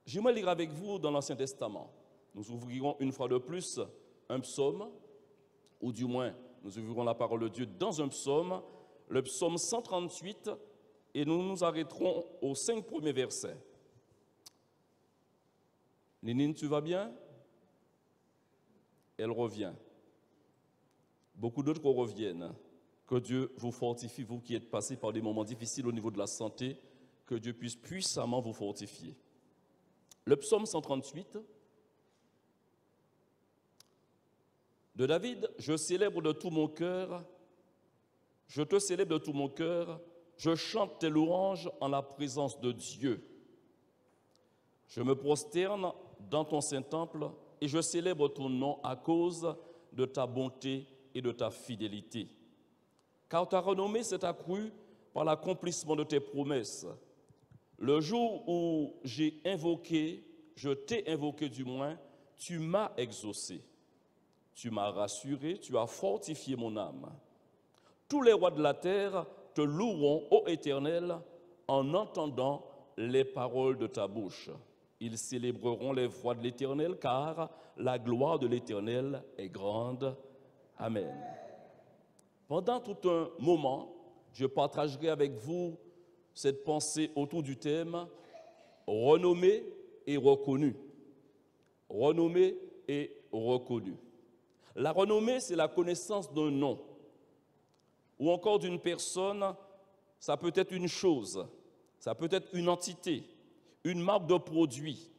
J'aimerais lire avec vous dans l'Ancien Testament. Nous ouvrirons une fois de plus un psaume, ou du moins, nous ouvrirons la parole de Dieu dans un psaume, le psaume 138, et nous nous arrêterons aux 5 premiers versets. Nénine, tu vas bien? Elle revient. Beaucoup d'autres reviennent. Que Dieu vous fortifie, vous qui êtes passés par des moments difficiles au niveau de la santé, que Dieu puisse puissamment vous fortifier. Le psaume 138 de David, je célèbre de tout mon cœur, je te célèbre de tout mon cœur, je chante tes louanges en la présence de Dieu. Je me prosterne dans ton Saint-Temple et je célèbre ton nom à cause de ta bonté et de ta fidélité. Car ta renommée s'est accrue par l'accomplissement de tes promesses. Le jour où j'ai invoqué, je t'ai invoqué du moins, tu m'as exaucé. Tu m'as rassuré, tu as fortifié mon âme. Tous les rois de la terre te loueront, ô Éternel, en entendant les paroles de ta bouche. Ils célébreront les voies de l'Éternel, car la gloire de l'Éternel est grande. Amen. Pendant tout un moment, je partagerai avec vous cette pensée autour du thème « Renommé et reconnu ». Renommé et reconnu. La renommée, c'est la connaissance d'un nom ou encore d'une personne. Ça peut être une chose, ça peut être une entité, une marque de produit,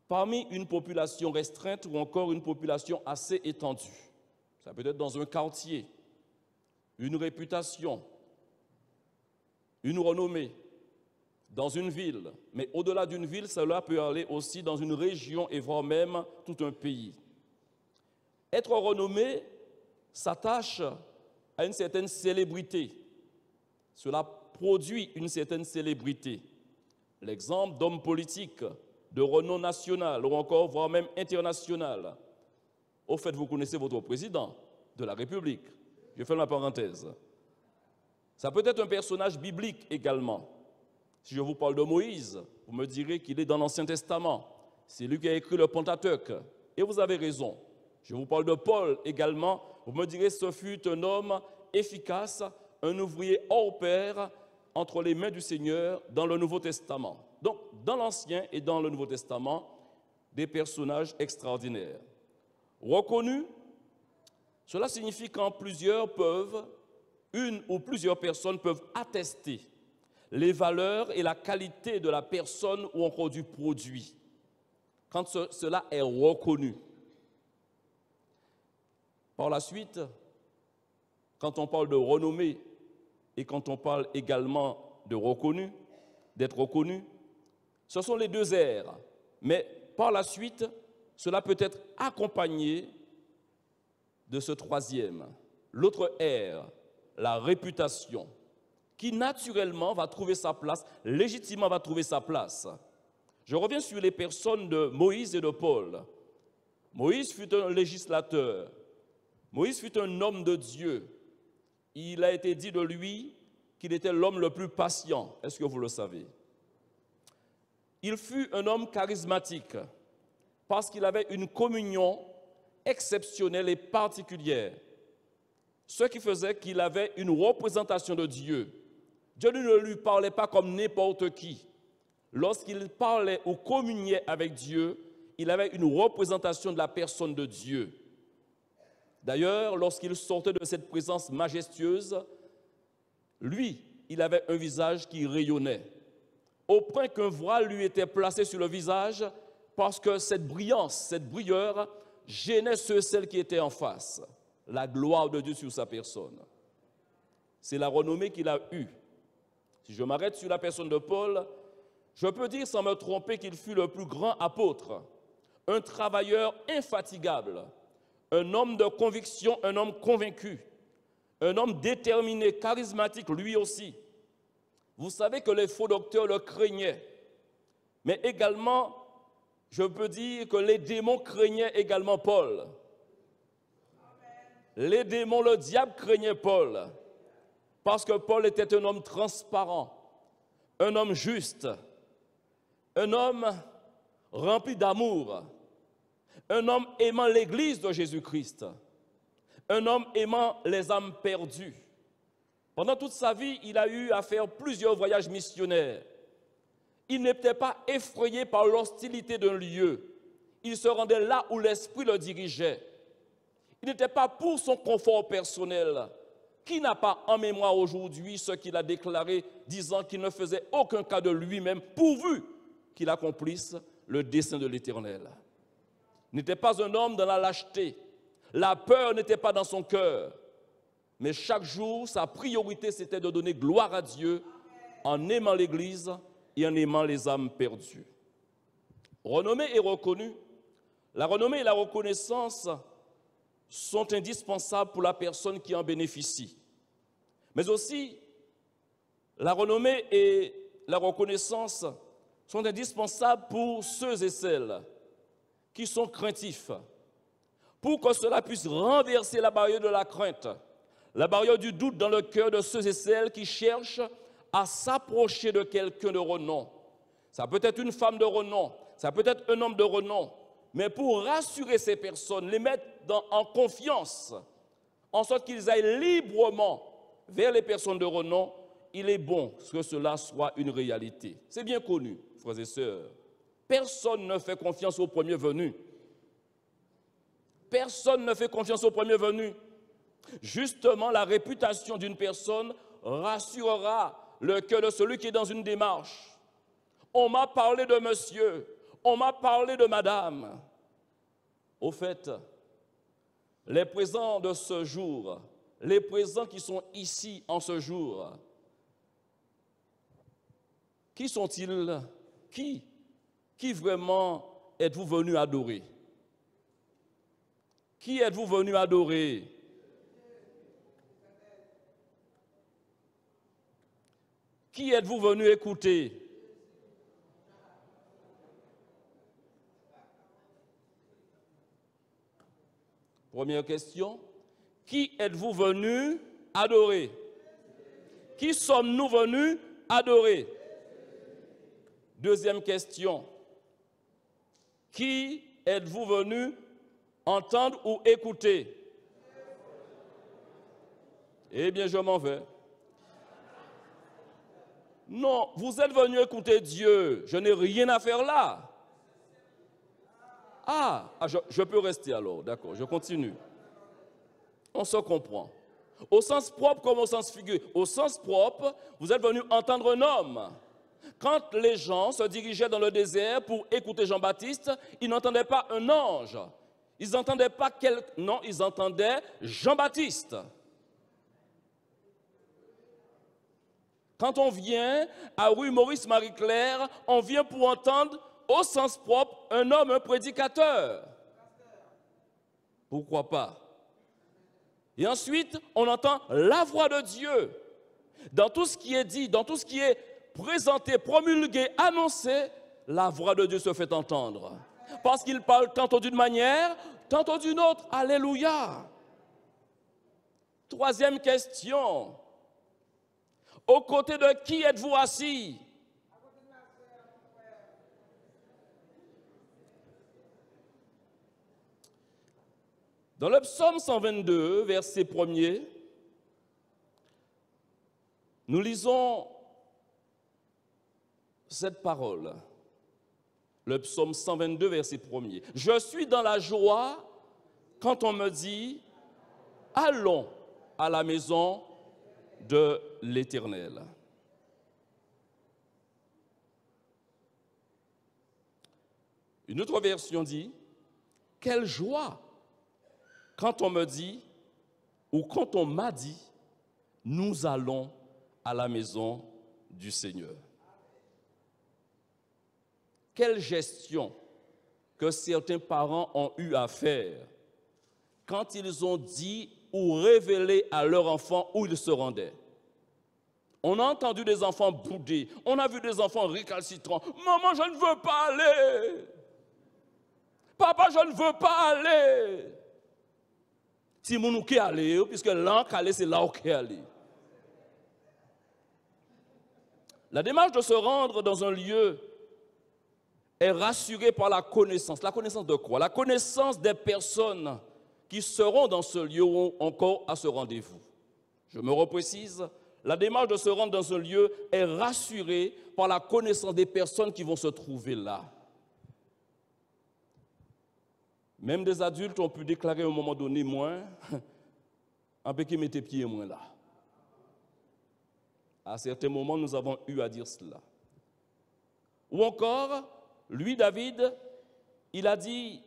parmi une population restreinte ou encore une population assez étendue. Ça peut être dans un quartier, une réputation, une renommée, dans une ville. Mais au-delà d'une ville, cela peut aller aussi dans une région et voire même tout un pays. Être renommé s'attache à une certaine célébrité. Cela produit une certaine célébrité. L'exemple d'hommes politiques de renom national ou encore voire même international. Au fait, vous connaissez votre président de la République. Je fais ma parenthèse. Ça peut être un personnage biblique également. Si je vous parle de Moïse, vous me direz qu'il est dans l'Ancien Testament. C'est lui qui a écrit le Pentateuque. Et vous avez raison. Je vous parle de Paul également. Vous me direz que ce fut un homme efficace, un ouvrier hors pair entre les mains du Seigneur dans le Nouveau Testament. Donc, dans l'Ancien et dans le Nouveau Testament, des personnages extraordinaires. Reconnus, cela signifie quand une ou plusieurs personnes peuvent attester les valeurs et la qualité de la personne ou encore du produit, quand cela est reconnu. Par la suite, quand on parle de renommée et quand on parle également de reconnu, d'être reconnu, ce sont les deux R. Mais par la suite, cela peut être accompagné de ce troisième, l'autre R, la réputation, qui naturellement va trouver sa place, légitimement va trouver sa place. Je reviens sur les personnes de Moïse et de Paul. Moïse fut un législateur. Moïse fut un homme de Dieu. Il a été dit de lui qu'il était l'homme le plus patient. Est-ce que vous le savez? Il fut un homme charismatique parce qu'il avait une communion exceptionnelle et particulière. Ce qui faisait qu'il avait une représentation de Dieu. Dieu ne lui parlait pas comme n'importe qui. Lorsqu'il parlait ou communiait avec Dieu, il avait une représentation de la personne de Dieu. D'ailleurs, lorsqu'il sortait de cette présence majestueuse, lui, il avait un visage qui rayonnait, au point qu'un voile lui était placé sur le visage parce que cette brillance, cette brilleur gênait celles qui étaient en face. La gloire de Dieu sur sa personne. C'est la renommée qu'il a eue. Si je m'arrête sur la personne de Paul, je peux dire sans me tromper qu'il fut le plus grand apôtre, un travailleur infatigable, un homme de conviction, un homme convaincu, un homme déterminé, charismatique lui aussi. Vous savez que les faux docteurs le craignaient, mais également, je peux dire que les démons craignaient également Paul. Les démons, le diable craignait Paul, parce que Paul était un homme transparent, un homme juste, un homme rempli d'amour, un homme aimant l'Église de Jésus-Christ, un homme aimant les âmes perdues. Pendant toute sa vie, il a eu à faire plusieurs voyages missionnaires. Il n'était pas effrayé par l'hostilité d'un lieu. Il se rendait là où l'Esprit le dirigeait. Il n'était pas pour son confort personnel. Qui n'a pas en mémoire aujourd'hui ce qu'il a déclaré, disant qu'il ne faisait aucun cas de lui-même, pourvu qu'il accomplisse le dessein de l'Éternel. Il n'était pas un homme dans la lâcheté. La peur n'était pas dans son cœur. Mais chaque jour, sa priorité, c'était de donner gloire à Dieu en aimant l'Église et en aimant les âmes perdues. Renommé et reconnu, la renommée et la reconnaissance sont indispensables pour la personne qui en bénéficie. Mais aussi, la renommée et la reconnaissance sont indispensables pour ceux et celles qui sont craintifs, pour que cela puisse renverser la barrière de la crainte, la barrière du doute dans le cœur de ceux et celles qui cherchent à s'approcher de quelqu'un de renom. Ça peut être une femme de renom, ça peut être un homme de renom, mais pour rassurer ces personnes, les mettre en confiance, en sorte qu'ils aillent librement vers les personnes de renom, il est bon que cela soit une réalité. C'est bien connu, frères et sœurs. Personne ne fait confiance au premier venu. Personne ne fait confiance au premier venu. Justement, la réputation d'une personne rassurera le cœur de celui qui est dans une démarche. On m'a parlé de monsieur, on m'a parlé de madame. Au fait, les présents de ce jour, les présents qui sont ici en ce jour, qui sont-ils? Qui vraiment êtes-vous venus adorer? Qui êtes-vous venus adorer? Qui êtes-vous venus écouter? Première question. Qui êtes-vous venus adorer? Qui sommes-nous venus adorer? Deuxième question. Qui êtes-vous venus entendre ou écouter? Eh bien, je m'en vais. Non, vous êtes venus écouter Dieu. Je n'ai rien à faire là. Je peux rester alors. D'accord, je continue. On se comprend. Au sens propre comme au sens figuré. Au sens propre, vous êtes venus entendre un homme. Quand les gens se dirigeaient dans le désert pour écouter Jean-Baptiste, ils n'entendaient pas un ange. Ils n'entendaient pas Non, ils entendaient Jean-Baptiste. Quand on vient à rue Maurice-Marie-Claire, on vient pour entendre, au sens propre, un homme, un prédicateur. Pourquoi pas? Et ensuite, on entend la voix de Dieu. Dans tout ce qui est dit, dans tout ce qui est présenté, promulgué, annoncé, la voix de Dieu se fait entendre. Parce qu'il parle tantôt d'une manière, tantôt d'une autre. Alléluia. Troisième question. Aux côtés de qui êtes-vous assis? Dans le psaume 122, verset 1er, nous lisons cette parole. Le psaume 122, verset 1er. Je suis dans la joie quand on me dit « Allons à la maison de l'Éternel ». Une autre version dit « Quelle joie !» quand on me dit, ou quand on m'a dit, nous allons à la maison du Seigneur. Quelle gestion que certains parents ont eu à faire quand ils ont dit ou révélé à leur enfant où ils se rendaient. On a entendu des enfants bouder, on a vu des enfants récalcitrants. Maman, je ne veux pas aller. Papa, je ne veux pas aller. Si mon ouké aller, puisque là aller, c'est là où aller. La démarche de se rendre dans un lieu est rassuré par la connaissance. La connaissance de quoi? La connaissance des personnes qui seront dans ce lieu ou encore à ce rendez-vous. Je me reprécise, la démarche de se rendre dans un lieu est rassurée par la connaissance des personnes qui vont se trouver là. Même des adultes ont pu déclarer à un moment donné, moi, en peu qui mettait pied moins là. À certains moments, nous avons eu à dire cela. Ou encore, lui, David, il a dit,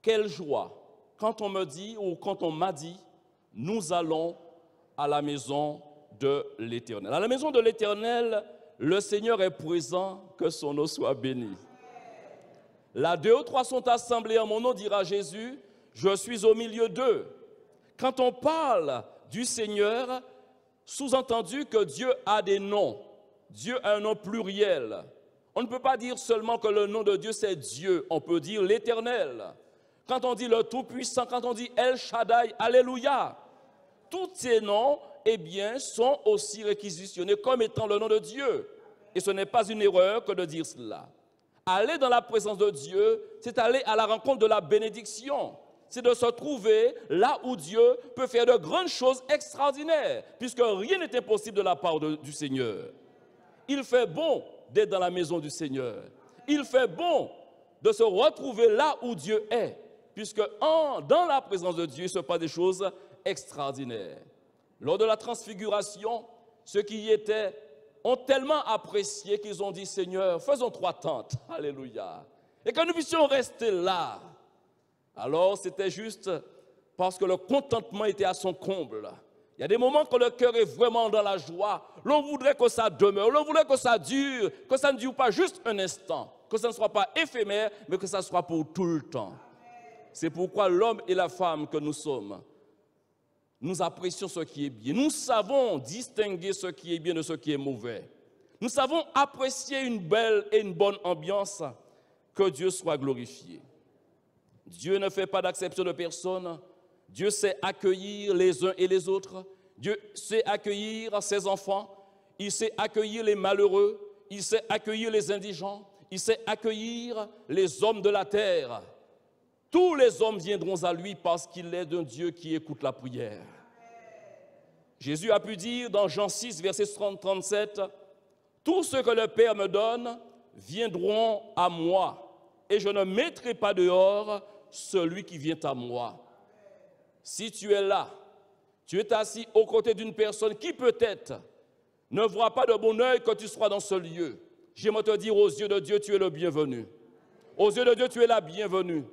quelle joie quand on me dit ou quand on m'a dit, nous allons à la maison de l'Éternel. À la maison de l'Éternel, le Seigneur est présent, que son nom soit béni. Là, 2 ou 3 sont assemblés en mon nom, dira Jésus, je suis au milieu d'eux. Quand on parle du Seigneur, sous-entendu que Dieu a des noms. Dieu a un nom pluriel. On ne peut pas dire seulement que le nom de Dieu c'est Dieu, on peut dire l'Éternel. Quand on dit le Tout-Puissant, quand on dit El Shaddai, Alléluia, tous ces noms, eh bien, sont aussi réquisitionnés comme étant le nom de Dieu. Et ce n'est pas une erreur que de dire cela. Aller dans la présence de Dieu, c'est aller à la rencontre de la bénédiction. C'est de se trouver là où Dieu peut faire de grandes choses extraordinaires, puisque rien n'est impossible de la part du Seigneur. Il fait bon d'être dans la maison du Seigneur. Il fait bon de se retrouver là où Dieu est, puisque dans la présence de Dieu, il se passe des choses extraordinaires. Lors de la transfiguration, ceux qui y étaient ont tellement apprécié qu'ils ont dit, Seigneur, faisons 3 tentes, alléluia, et que nous puissions rester là. Alors, c'était juste parce que le contentement était à son comble. Il y a des moments quand le cœur est vraiment dans la joie, l'on voudrait que ça demeure, l'on voudrait que ça dure, que ça ne dure pas juste un instant, que ça ne soit pas éphémère, mais que ça soit pour tout le temps. C'est pourquoi l'homme et la femme que nous sommes, nous apprécions ce qui est bien. Nous savons distinguer ce qui est bien de ce qui est mauvais. Nous savons apprécier une belle et une bonne ambiance. Que Dieu soit glorifié. Dieu ne fait pas d'acception de personne. Dieu sait accueillir les uns et les autres. Dieu sait accueillir ses enfants. Il sait accueillir les malheureux. Il sait accueillir les indigents. Il sait accueillir les hommes de la terre. Tous les hommes viendront à lui parce qu'il est un Dieu qui écoute la prière. Jésus a pu dire dans Jean 6, verset 37, « Tous ceux que le Père me donne viendront à moi, et je ne mettrai pas dehors celui qui vient à moi. » Si tu es là, tu es assis aux côtés d'une personne qui peut-être ne voit pas de bon œil que tu sois dans ce lieu, j'aimerais te dire aux yeux de Dieu, tu es le bienvenu. Aux yeux de Dieu, tu es la bienvenue.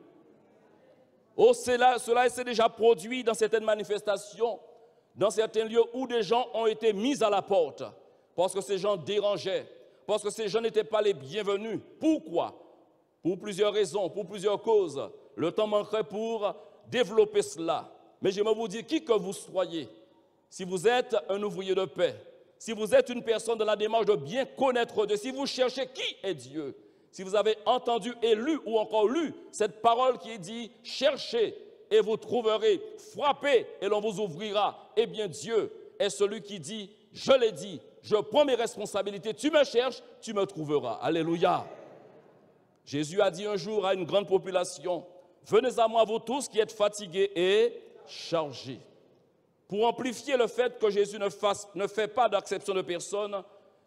Oh, cela s'est déjà produit dans certaines manifestations, dans certains lieux où des gens ont été mis à la porte, parce que ces gens dérangeaient, parce que ces gens n'étaient pas les bienvenus. Pourquoi? Pour plusieurs raisons, pour plusieurs causes. Le temps manquerait pour développer cela. Mais j'aimerais vous dire, qui que vous soyez, si vous êtes un ouvrier de paix, si vous êtes une personne dans la démarche de bien connaître Dieu, si vous cherchez qui est Dieu, si vous avez entendu et lu ou encore lu cette parole qui est dit « Cherchez et vous trouverez, frappez et l'on vous ouvrira », eh bien Dieu est celui qui dit « Je l'ai dit, je prends mes responsabilités, tu me cherches, tu me trouveras ». Alléluia. Jésus a dit un jour à une grande population « Venez à moi vous tous qui êtes fatigués et chargés ». Pour amplifier le fait que Jésus ne fait pas d'acception de personne,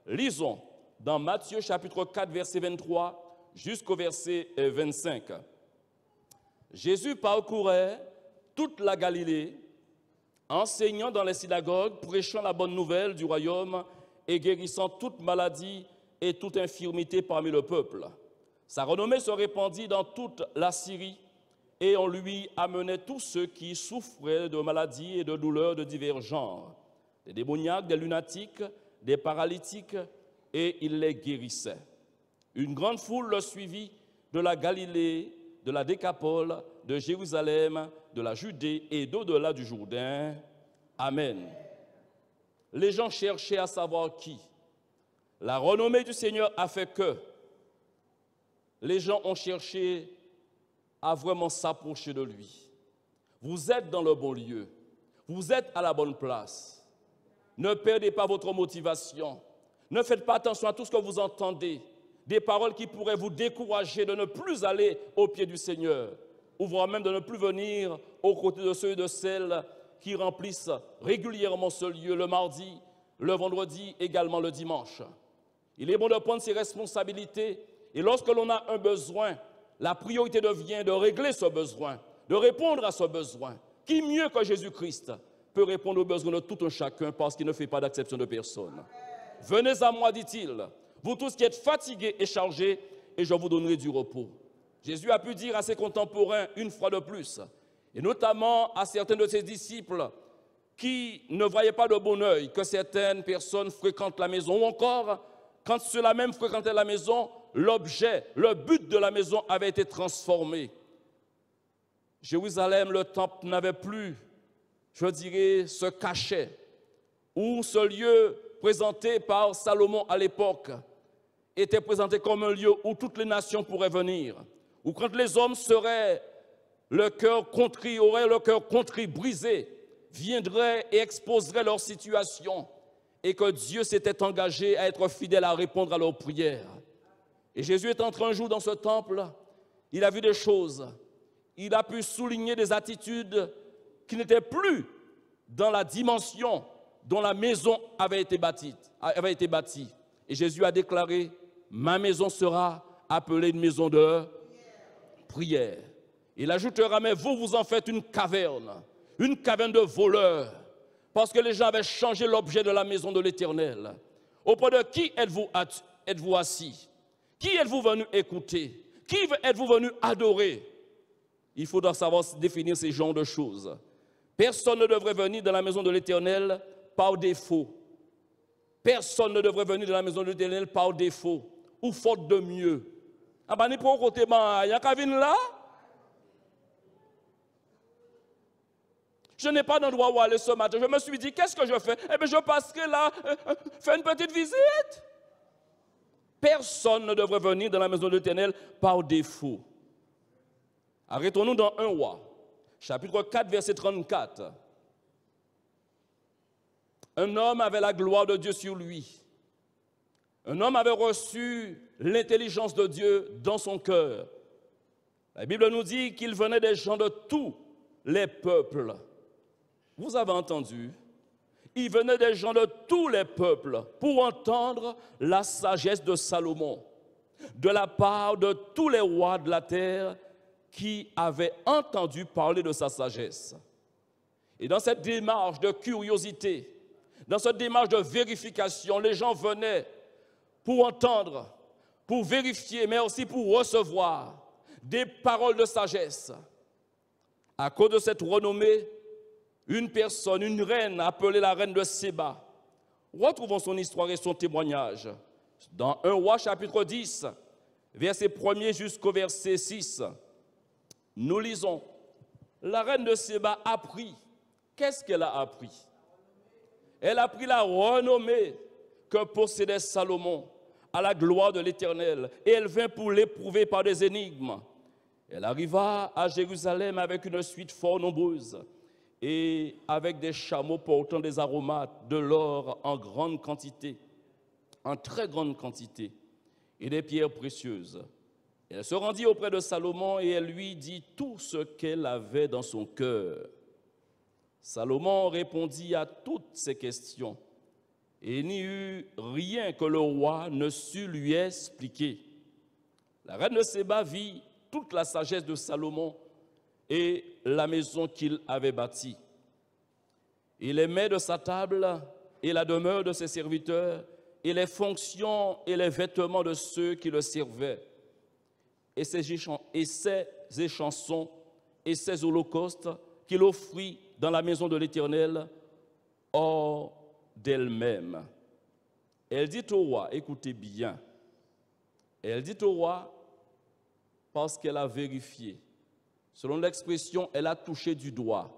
lisons dans Matthieu chapitre 4, verset 23 jusqu'au verset 25. Jésus parcourait toute la Galilée, enseignant dans les synagogues, prêchant la bonne nouvelle du royaume et guérissant toute maladie et toute infirmité parmi le peuple. Sa renommée se répandit dans toute la Syrie et on lui amenait tous ceux qui souffraient de maladies et de douleurs de divers genres, des démoniaques, des lunatiques, des paralytiques, et il les guérissait. Une grande foule le suivit de la Galilée, de la Décapole, de Jérusalem, de la Judée et d'au-delà du Jourdain. Amen. Les gens cherchaient à savoir qui. La renommée du Seigneur a fait que les gens ont cherché à vraiment s'approcher de lui. Vous êtes dans le bon lieu. Vous êtes à la bonne place. Ne perdez pas votre motivation. Ne faites pas attention à tout ce que vous entendez. des paroles qui pourraient vous décourager de ne plus aller au pied du Seigneur, ou voire même de ne plus venir aux côtés de ceux et de celles qui remplissent régulièrement ce lieu le mardi, le vendredi, également le dimanche. Il est bon de prendre ses responsabilités et lorsque l'on a un besoin, la priorité devient de régler ce besoin, de répondre à ce besoin. Qui mieux que Jésus-Christ peut répondre aux besoins de tout un chacun parce qu'il ne fait pas d'acception de personne. Venez à moi, dit-il, vous tous qui êtes fatigués et chargés, et je vous donnerai du repos. Jésus a pu dire à ses contemporains une fois de plus, et notamment à certains de ses disciples qui ne voyaient pas de bon œil que certaines personnes fréquentent la maison, ou encore, quand ceux-là même fréquentaient la maison, l'objet, le but de la maison avait été transformé. Jérusalem, le temple n'avait plus, je dirais, ce cachet, ou ce lieu présenté par Salomon à l'époque, était présenté comme un lieu où toutes les nations pourraient venir, où quand les hommes seraient le cœur contrit, auraient le cœur contrit, brisé, viendraient et exposeraient leur situation, et que Dieu s'était engagé à être fidèle à répondre à leurs prières. Et Jésus est entré un jour dans ce temple, il a vu des choses, il a pu souligner des attitudes qui n'étaient plus dans la dimension dont la maison avait été bâtie. Et Jésus a déclaré, ma maison sera appelée une maison de prière. Il ajoutera, mais vous, vous en faites une caverne de voleurs, parce que les gens avaient changé l'objet de la maison de l'Éternel. Auprès de qui êtes-vous assis? Qui êtes-vous venu écouter? Qui êtes-vous venu adorer? Il faudra savoir définir ces genres de choses. Personne ne devrait venir dans la maison de l'Éternel par défaut. Personne ne devrait venir dans la maison de l'Éternel par défaut ou faute de mieux. Ah ben, ni pour côté, il y a qu'à venir là. Je n'ai pas d'endroit où aller ce matin. Je me suis dit, qu'est-ce que je fais? Eh bien, je passerai là, faire une petite visite. Personne ne devrait venir dans la maison de l'Éternel par défaut. Arrêtons-nous dans 1 Roi, chapitre 4, verset 34. Un homme avait la gloire de Dieu sur lui. Un homme avait reçu l'intelligence de Dieu dans son cœur. La Bible nous dit qu'il venait des gens de tous les peuples. Vous avez entendu? Il venait des gens de tous les peuples pour entendre la sagesse de Salomon, de la part de tous les rois de la terre qui avaient entendu parler de sa sagesse. Et dans cette démarche de curiosité, dans cette démarche de vérification, les gens venaient pour entendre, pour vérifier, mais aussi pour recevoir des paroles de sagesse. À cause de cette renommée, une personne, une reine appelée la reine de Séba, retrouvons son histoire et son témoignage. Dans 1 Roi chapitre 10, verset 1er jusqu'au verset 6, nous lisons, la reine de Séba a appris. Qu'est-ce qu'elle a appris? Elle a appris la renommée que possédait Salomon à la gloire de l'Éternel, et elle vint pour l'éprouver par des énigmes. Elle arriva à Jérusalem avec une suite fort nombreuse et avec des chameaux portant des aromates, de l'or en grande quantité, en très grande quantité, et des pierres précieuses. Elle se rendit auprès de Salomon et elle lui dit tout ce qu'elle avait dans son cœur. Salomon répondit à toutes ces questions et il n'y eut rien que le roi ne sut lui expliquer. La reine de Séba vit toute la sagesse de Salomon et la maison qu'il avait bâtie. Et les mets de sa table et la demeure de ses serviteurs et les fonctions et les vêtements de ceux qui le servaient et ses échansons et ses holocaustes qu'il offrit dans la maison de l'Éternel hors d'elle-même. Elle dit au roi, écoutez bien, elle dit au roi parce qu'elle a vérifié. Selon l'expression, elle a touché du doigt.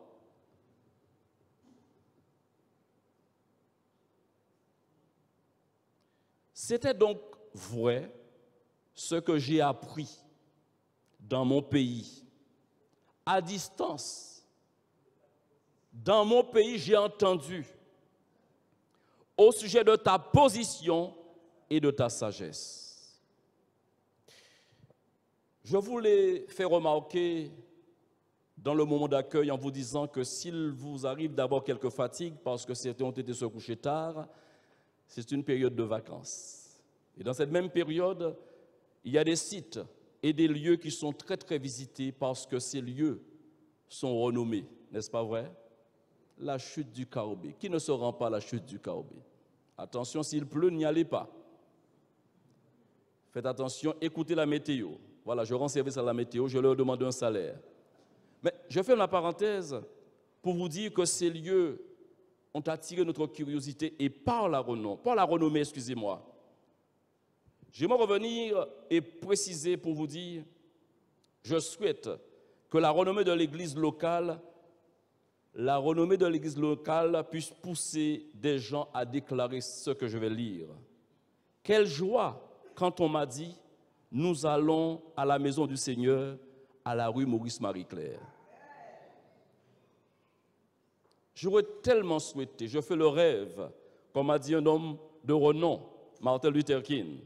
C'était donc vrai ce que j'ai appris dans mon pays, à distance. Dans mon pays, j'ai entendu au sujet de ta position et de ta sagesse. Je vous l'ai fait remarquer dans le moment d'accueil en vous disant que s'il vous arrive d'avoir quelques fatigues parce que certains ont été se coucher tard, c'est une période de vacances. Et dans cette même période, il y a des sites et des lieux qui sont très très visités parce que ces lieux sont renommés, n'est-ce pas vrai? La chute du Kaobé. Qui ne se rend pas à la chute du Kaobé? Attention, s'il pleut, n'y allez pas. Faites attention, écoutez la météo. Voilà, je rends service à la météo, je leur demande un salaire. Mais je fais ma parenthèse pour vous dire que ces lieux ont attiré notre curiosité et par la renommée, excusez-moi. J'aimerais revenir et préciser pour vous dire, je souhaite que la renommée de l'église locale puisse pousser des gens à déclarer ce que je vais lire. Quelle joie quand on m'a dit, nous allons à la maison du Seigneur, à la rue Maurice-Marie-Claire. J'aurais tellement souhaité, je fais le rêve, comme m'a dit un homme de renom, Martin Luther King.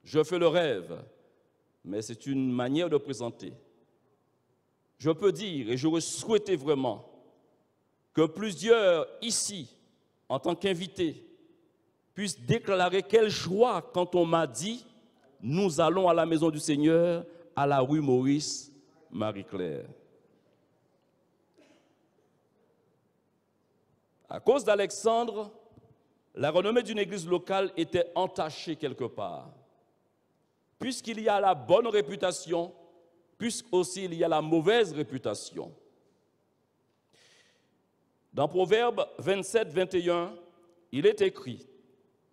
Je fais le rêve, mais c'est une manière de présenter. Je peux dire, et j'aurais souhaité vraiment, que plusieurs ici, en tant qu'invités, puissent déclarer quelle joie quand on m'a dit, nous allons à la maison du Seigneur, à la rue Maurice-Marie-Claire. À cause d'Alexandre, la renommée d'une église locale était entachée quelque part. Puisqu'il y a la bonne réputation, puisqu'aussi il y a la mauvaise réputation. Dans Proverbe 27, 21, il est écrit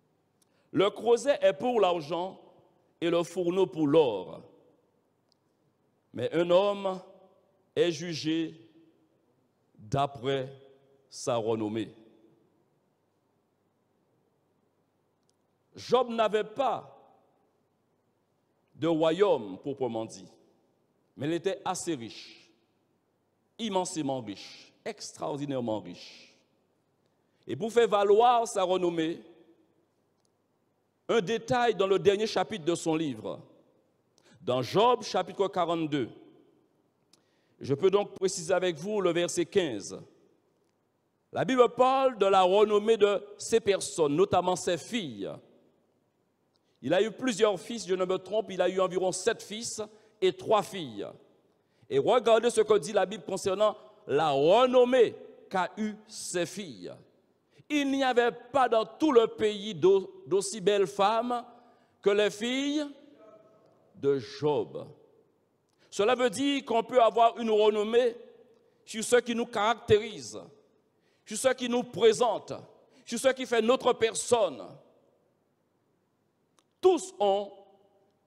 « Le creuset est pour l'argent et le fourneau pour l'or. Mais un homme est jugé d'après sa renommée. » Job n'avait pas de royaume proprement dit, mais il était assez riche, immensément riche, extraordinairement riche. Et pour faire valoir sa renommée, un détail dans le dernier chapitre de son livre, dans Job chapitre 42, je peux donc préciser avec vous le verset 15. La Bible parle de la renommée de ces personnes, notamment ses filles. Il a eu plusieurs fils, je ne me trompe, il a eu environ 7 fils et 3 filles. Et regardez ce que dit la Bible concernant la renommée qu'a eu ses filles. Il n'y avait pas dans tout le pays d'aussi belles femmes que les filles de Job. Cela veut dire qu'on peut avoir une renommée sur ce qui nous caractérise, sur ce qui nous présente, sur ce qui fait notre personne. Tous ont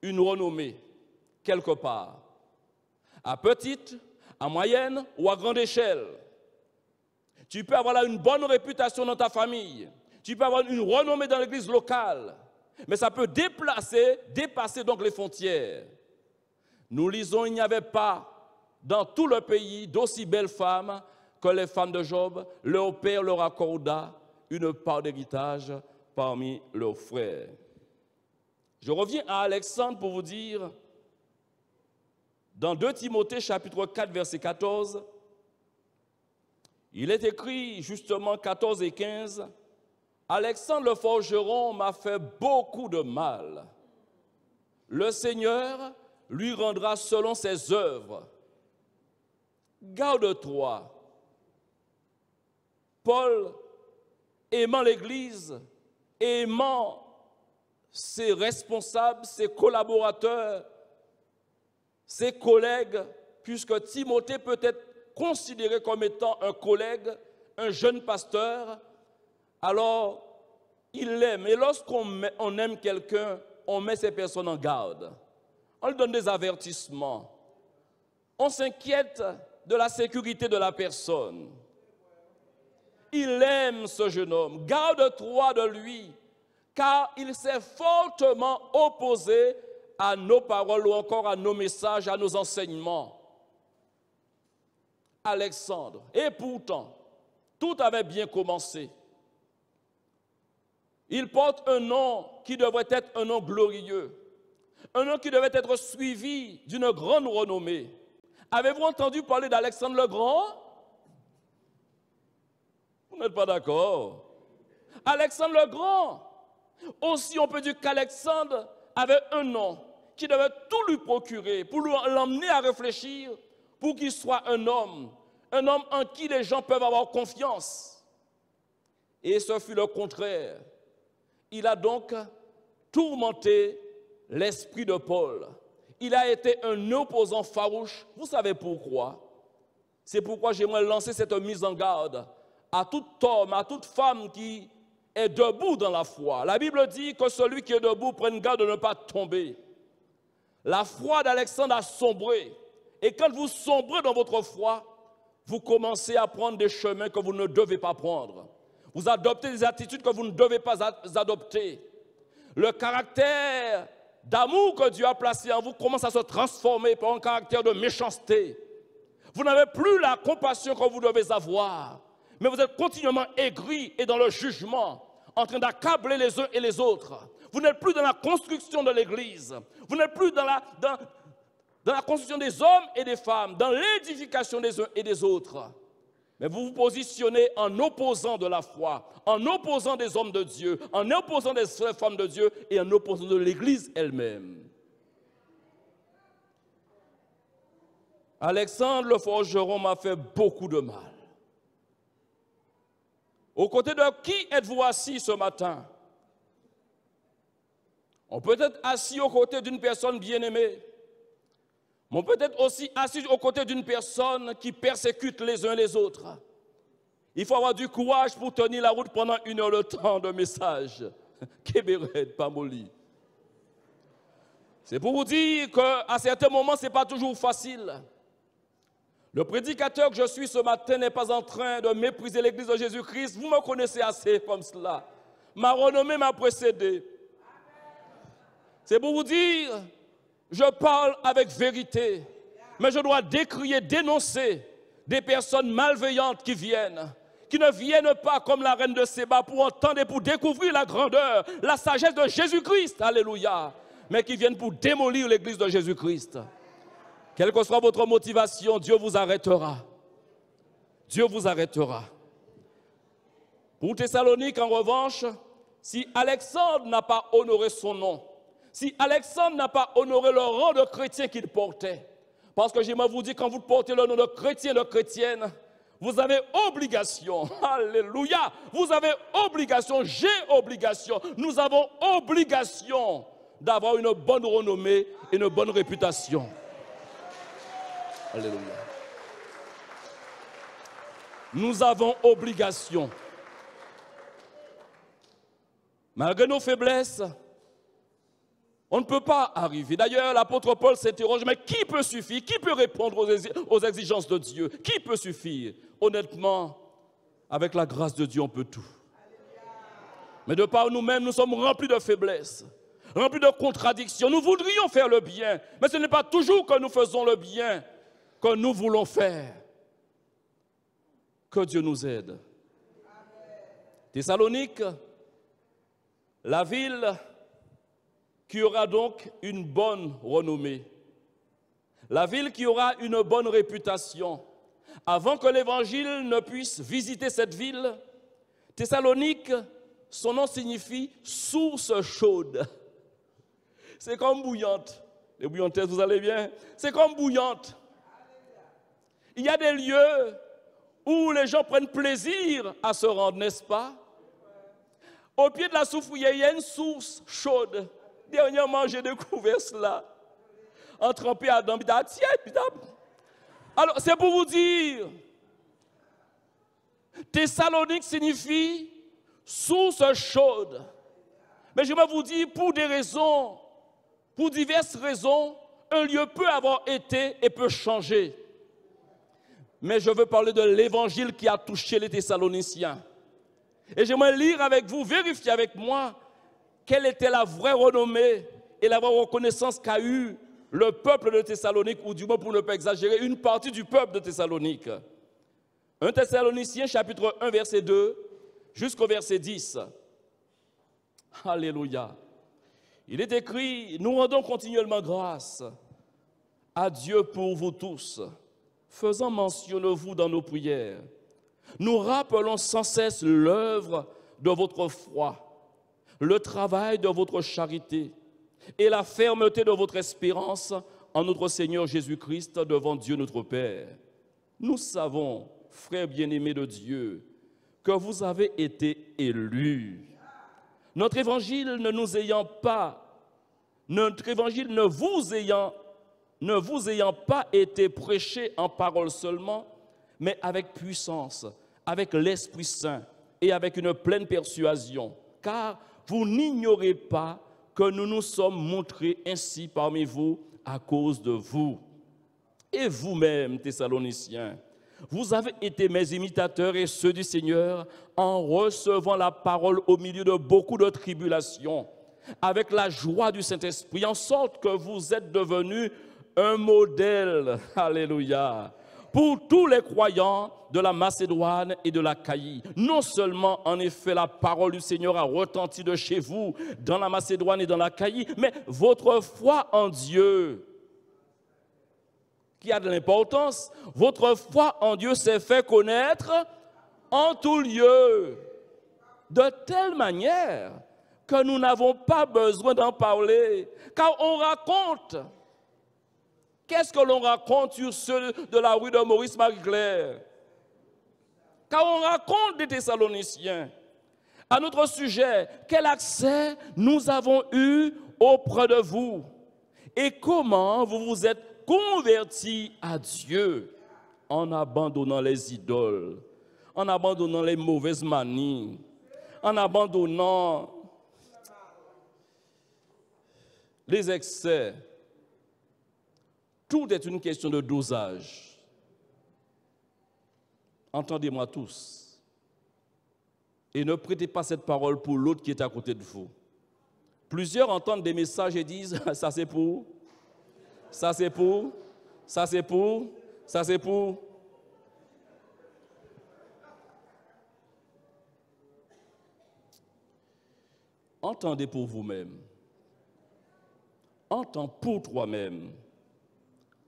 une renommée quelque part, à petite, à moyenne ou à grande échelle. Tu peux avoir là une bonne réputation dans ta famille, tu peux avoir une renommée dans l'église locale, mais ça peut dépasser donc les frontières. Nous lisons, il n'y avait pas dans tout le pays d'aussi belles femmes que les femmes de Job. Leur père leur accorda une part d'héritage parmi leurs frères. Je reviens à Alexandre pour vous dire, dans 2 Timothée chapitre 4 verset 14, il est écrit justement 14 et 15, « Alexandre le forgeron m'a fait beaucoup de mal. Le Seigneur lui rendra selon ses œuvres. Garde-toi. » Paul, aimant l'Église, aimant ses responsables, ses collaborateurs, ses collègues, puisque Timothée peut être considéré comme étant un collègue, un jeune pasteur, alors il l'aime. Et lorsqu'on aime quelqu'un, on met ces personnes en garde. On lui donne des avertissements. On s'inquiète de la sécurité de la personne. Il aime ce jeune homme. Garde-toi de lui, car il s'est fortement opposé à nos paroles ou encore à nos messages, à nos enseignements. Alexandre. Et pourtant, tout avait bien commencé. Il porte un nom qui devrait être un nom glorieux. Un homme qui devait être suivi d'une grande renommée. Avez-vous entendu parler d'Alexandre le Grand? Vous n'êtes pas d'accord? Alexandre le Grand. Aussi, on peut dire qu'Alexandre avait un nom qui devait tout lui procurer pour l'emmener à réfléchir, pour qu'il soit un homme en qui les gens peuvent avoir confiance. Et ce fut le contraire. Il a donc tourmenté l'esprit de Paul. Il a été un opposant farouche. Vous savez pourquoi? C'est pourquoi j'aimerais lancer cette mise en garde à tout homme, à toute femme qui est debout dans la foi. La Bible dit que celui qui est debout prenne garde de ne pas tomber. La foi d'Alexandre a sombré. Et quand vous sombrez dans votre foi, vous commencez à prendre des chemins que vous ne devez pas prendre. Vous adoptez des attitudes que vous ne devez pas adopter. Le caractère d'amour que Dieu a placé en vous commence à se transformer par un caractère de méchanceté. Vous n'avez plus la compassion que vous devez avoir, mais vous êtes continuellement aigris et dans le jugement, en train d'accabler les uns et les autres. Vous n'êtes plus dans la construction de l'Église. Vous n'êtes plus dans la construction des hommes et des femmes, dans l'édification des uns et des autres. Mais vous vous positionnez en opposant de la foi, en opposant des hommes de Dieu, en opposant des femmes de Dieu et en opposant de l'Église elle-même. Alexandre le forgeron m'a fait beaucoup de mal. Aux côtés de qui êtes-vous assis ce matin? On peut être assis aux côtés d'une personne bien-aimée. Mais on peut être aussi assis aux côtés d'une personne qui persécute les uns les autres. Il faut avoir du courage pour tenir la route pendant 1 heure de temps de message. Kébéred, Pamoli. C'est pour vous dire qu'à certains moments, ce n'est pas toujours facile. Le prédicateur que je suis ce matin n'est pas en train de mépriser l'Église de Jésus-Christ. Vous me connaissez assez comme cela. Ma renommée m'a précédé. C'est pour vous dire, je parle avec vérité, mais je dois décrier, dénoncer des personnes malveillantes qui ne viennent pas comme la reine de Séba pour entendre et pour découvrir la grandeur, la sagesse de Jésus-Christ, alléluia, mais qui viennent pour démolir l'Église de Jésus-Christ. Quelle que soit votre motivation, Dieu vous arrêtera. Dieu vous arrêtera. Pour Thessalonique, en revanche, si Alexandre n'a pas honoré son nom, si Alexandre n'a pas honoré le rang de chrétien qu'il portait, parce que j'aimerais vous dire, quand vous portez le nom de chrétien, de chrétienne, vous avez obligation, alléluia, vous avez obligation, j'ai obligation, nous avons obligation d'avoir une bonne renommée et une bonne réputation. Alléluia. Nous avons obligation. Malgré nos faiblesses, on ne peut pas arriver. D'ailleurs, l'apôtre Paul s'interroge, mais qui peut suffire? Qui peut répondre aux exigences de Dieu? Qui peut suffire? Honnêtement, avec la grâce de Dieu, on peut tout. Mais de par nous-mêmes, nous sommes remplis de faiblesses, remplis de contradictions. Nous voudrions faire le bien, mais ce n'est pas toujours que nous faisons le bien que nous voulons faire. Que Dieu nous aide. Thessalonique, la ville qui aura donc une bonne renommée, la ville qui aura une bonne réputation. Avant que l'Évangile ne puisse visiter cette ville, Thessalonique, son nom signifie source chaude. C'est comme bouillante. Les bouillantaises, vous allez bien? C'est comme bouillante. Il y a des lieux où les gens prennent plaisir à se rendre, n'est-ce pas? Au pied de la soufrière, il y a une source chaude. Dernièrement, j'ai découvert cela. En trempé à dents. Alors, c'est pour vous dire, Thessalonique signifie source chaude. Mais je vais vous dire, pour des raisons, pour diverses raisons, un lieu peut avoir été et peut changer. Mais je veux parler de l'évangile qui a touché les Thessaloniciens. Et j'aimerais lire avec vous, vérifier avec moi, quelle était la vraie renommée et la vraie reconnaissance qu'a eu le peuple de Thessalonique, ou du moins pour ne pas exagérer, une partie du peuple de Thessalonique. 1 Thessaloniciens, chapitre 1, verset 2, jusqu'au verset 10. Alléluia. Il est écrit, nous rendons continuellement grâce à Dieu pour vous tous, faisant mention de vous dans nos prières. Nous rappelons sans cesse l'œuvre de votre foi, le travail de votre charité et la fermeté de votre espérance en notre Seigneur Jésus-Christ devant Dieu notre Père. Nous savons, frères bien-aimés de Dieu, que vous avez été élus. Notre évangile ne vous ayant pas été prêché en parole seulement, mais avec puissance, avec l'Esprit Saint et avec une pleine persuasion, car vous n'ignorez pas que nous nous sommes montrés ainsi parmi vous à cause de vous. Et vous-même, Thessaloniciens, vous avez été mes imitateurs et ceux du Seigneur en recevant la parole au milieu de beaucoup de tribulations, avec la joie du Saint-Esprit, en sorte que vous êtes devenus un modèle, alléluia, pour tous les croyants de la Macédoine et de l'Achaïe. Non seulement, en effet, la parole du Seigneur a retenti de chez vous, dans la Macédoine et dans l'Achaïe, mais votre foi en Dieu, qui a de l'importance, votre foi en Dieu s'est fait connaître en tout lieu, de telle manière que nous n'avons pas besoin d'en parler, car on raconte. Qu'est-ce que l'on raconte sur ceux de la rue de Maurice-Marie-Claire? Car on raconte des Thessaloniciens. À notre sujet, quel accès nous avons eu auprès de vous et comment vous vous êtes convertis à Dieu en abandonnant les idoles, en abandonnant les mauvaises manies, en abandonnant les excès. Tout est une question de dosage. Entendez-moi tous. Et ne prêtez pas cette parole pour l'autre qui est à côté de vous. Plusieurs entendent des messages et disent « ça c'est pour, ça c'est pour, ça c'est pour, ça c'est pour ». Entendez pour vous-même. Entends pour toi-même.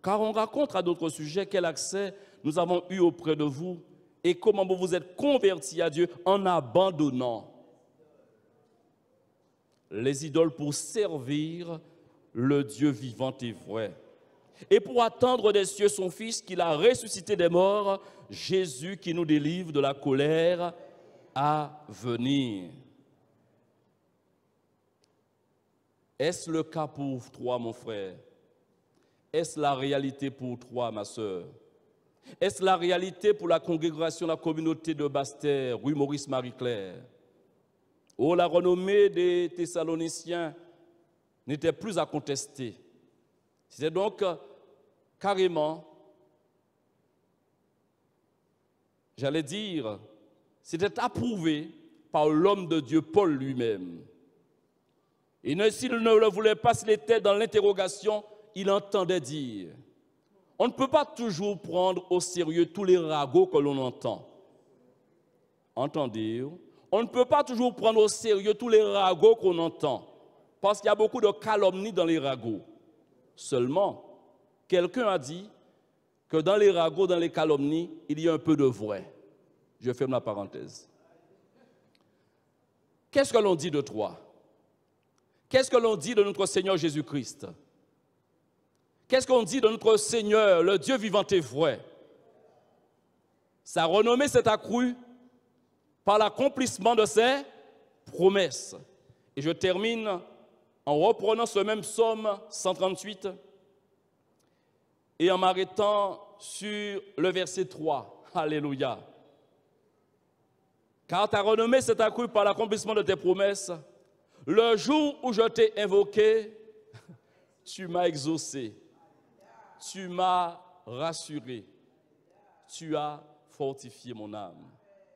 Car on raconte à d'autres sujets quel accès nous avons eu auprès de vous et comment vous vous êtes convertis à Dieu en abandonnant les idoles pour servir le Dieu vivant et vrai. Et pour attendre des cieux son Fils qu'il a ressuscité des morts, Jésus qui nous délivre de la colère à venir. Est-ce le cas pour toi, mon frère? Est-ce la réalité pour toi, ma sœur? Est-ce la réalité pour la congrégation, la communauté de Basse-Terre, rue Maurice-Marie-Claire? Oh, la renommée des Thessaloniciens n'était plus à contester. C'était donc carrément, j'allais dire, c'était approuvé par l'homme de Dieu, Paul lui-même. Et s'il ne le voulait pas, s'il était dans l'interrogation, il entendait dire, on ne peut pas toujours prendre au sérieux tous les ragots que l'on entend. Entendez, on ne peut pas toujours prendre au sérieux tous les ragots qu'on entend, parce qu'il y a beaucoup de calomnies dans les ragots. Seulement, quelqu'un a dit que dans les ragots, dans les calomnies, il y a un peu de vrai. Je ferme la parenthèse. Qu'est-ce que l'on dit de toi? Qu'est-ce que l'on dit de notre Seigneur Jésus-Christ? Qu'est-ce qu'on dit de notre Seigneur, le Dieu vivant et vrai? Sa renommée s'est accrue par l'accomplissement de ses promesses. Et je termine en reprenant ce même psaume 138 et en m'arrêtant sur le verset 3. Alléluia. Car ta renommée s'est accrue par l'accomplissement de tes promesses. Le jour où je t'ai invoqué, tu m'as exaucé. Tu m'as rassuré, tu as fortifié mon âme.